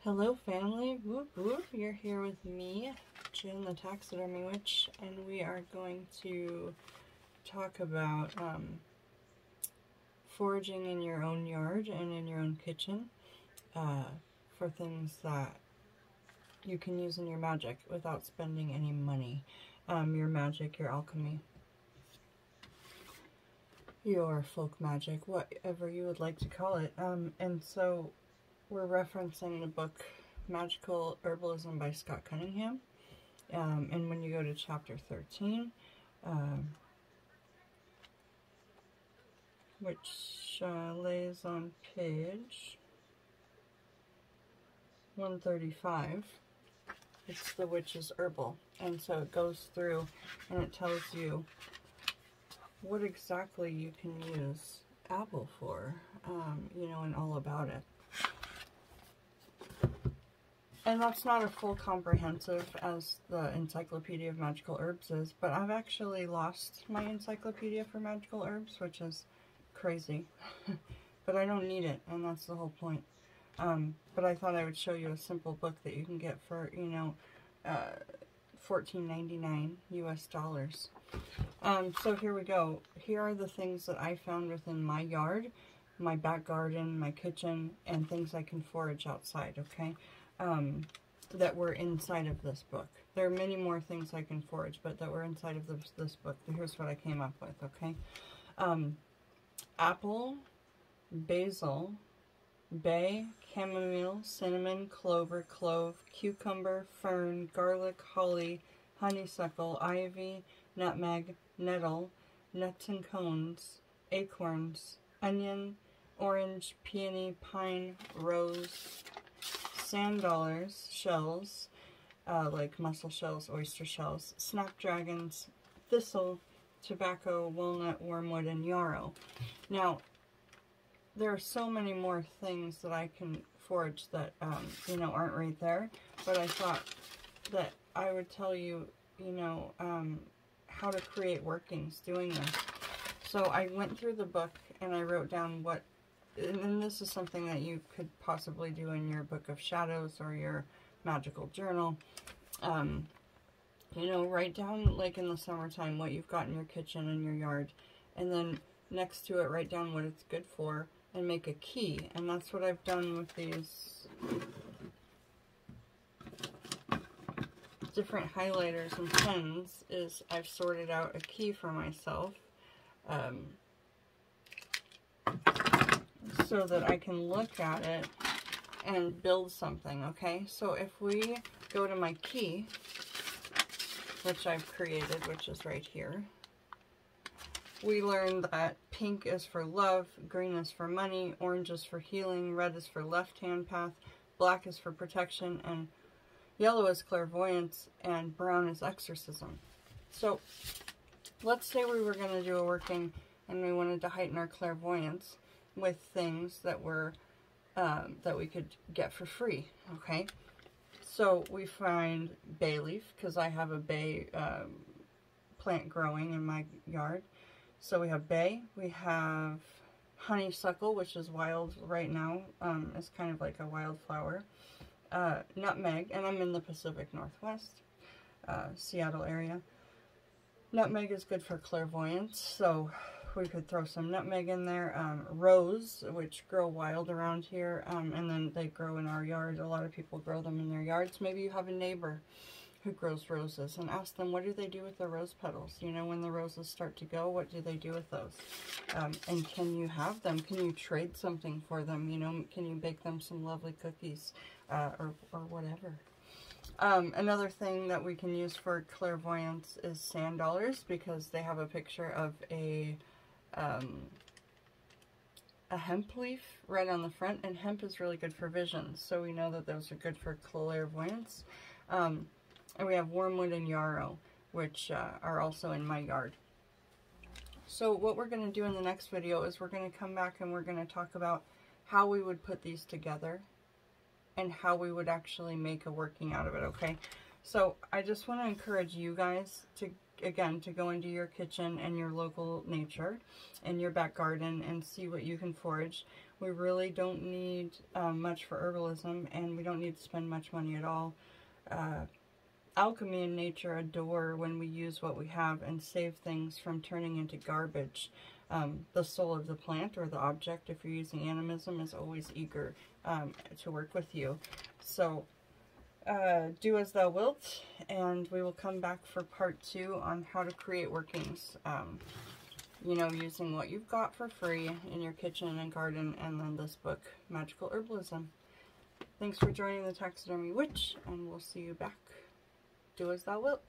Hello family, whoop whoop, you're here with me, Jen the Taxidermy Witch, and we are going to talk about foraging in your own yard and in your own kitchen for things that you can use in your magic without spending any money. Your magic, your alchemy, your folk magic, whatever you would like to call it. And so we're referencing the book Magickal Herbalism by Scott Cunningham. And when you go to chapter 13, which lays on page 135, it's the Witch's Herbal. And so it goes through and it tells you what exactly you can use apple for, you know, and all about it. And that's not a full comprehensive as the Encyclopedia of Magical Herbs is, but I've actually lost my Encyclopedia for Magical Herbs, which is crazy. But I don't need it, and that's the whole point. But I thought I would show you a simple book that you can get for, you know, $14.99 US dollars. So here we go. Here are the things that I found within my yard, my back garden, my kitchen, and things I can forage outside, okay? That were inside of this book. There are many more things I can forage, but that were inside of this book. Here's what I came up with, okay? Apple, basil, bay, chamomile, cinnamon, clover, clove, cucumber, fern, garlic, holly, honeysuckle, ivy, nutmeg, nettle, nuts and cones, acorns, onion, orange, peony, pine, rose, sand dollars, shells, like mussel shells, oyster shells, snapdragons, thistle, tobacco, walnut, wormwood, and yarrow. Now, there are so many more things that I can forage that, you know, aren't right there, but I thought that I would tell you, you know, how to create workings doing this. So I went through the book and I wrote down what, and this is something that you could possibly do in your Book of Shadows or your magical journal. You know, write down, like in the summertime, what you've got in your kitchen and your yard. And then next to it, write down what it's good for and make a key. And that's what I've done with these different highlighters and pens, is I've sorted out a key for myself. So that I can look at it and build something, okay? So if we go to my key, which I've created, which is right here, we learned that pink is for love, green is for money, orange is for healing, red is for left-hand path, black is for protection, and yellow is clairvoyance, and brown is exorcism. So let's say we were going to do a working and we wanted to heighten our clairvoyance with things that were that we could get for free, okay? So we find bay leaf, because I have a bay plant growing in my yard. So we have bay, we have honeysuckle, which is wild right now. It's kind of like a wildflower. Nutmeg, and I'm in the Pacific Northwest, Seattle area. Nutmeg is good for clairvoyance, so we could throw some nutmeg in there. Rose, which grow wild around here, and then they grow in our yard. A lot of people grow them in their yards. Maybe you have a neighbor who grows roses, and ask them, what do they do with the rose petals? You know, when the roses start to go, what do they do with those? And can you have them? Can you trade something for them? You know, can you bake them some lovely cookies, or whatever? Another thing that we can use for clairvoyance is sand dollars, because they have a picture of a hemp leaf right on the front, and hemp is really good for vision, so we know that those are good for clairvoyance. And we have wormwood and yarrow, which are also in my yard. So what we're going to do in the next video is we're going to come back and we're going to talk about how we would put these together and how we would actually make a working out of it, okay? So I just want to encourage you guys to, again, to go into your kitchen and your local nature and your back garden and see what you can forage. We really don't need much for herbalism, and we don't need to spend much money at all. Alchemy and nature adore when we use what we have and save things from turning into garbage. The soul of the plant or the object, if you're using animism, is always eager to work with you. So do as thou wilt, and we will come back for part 2 on how to create workings, you know, using what you've got for free in your kitchen and garden, and then this book, Magickal Herbalism. Thanks for joining the Taxidermy Witch, and we'll see you back. Do as thou wilt.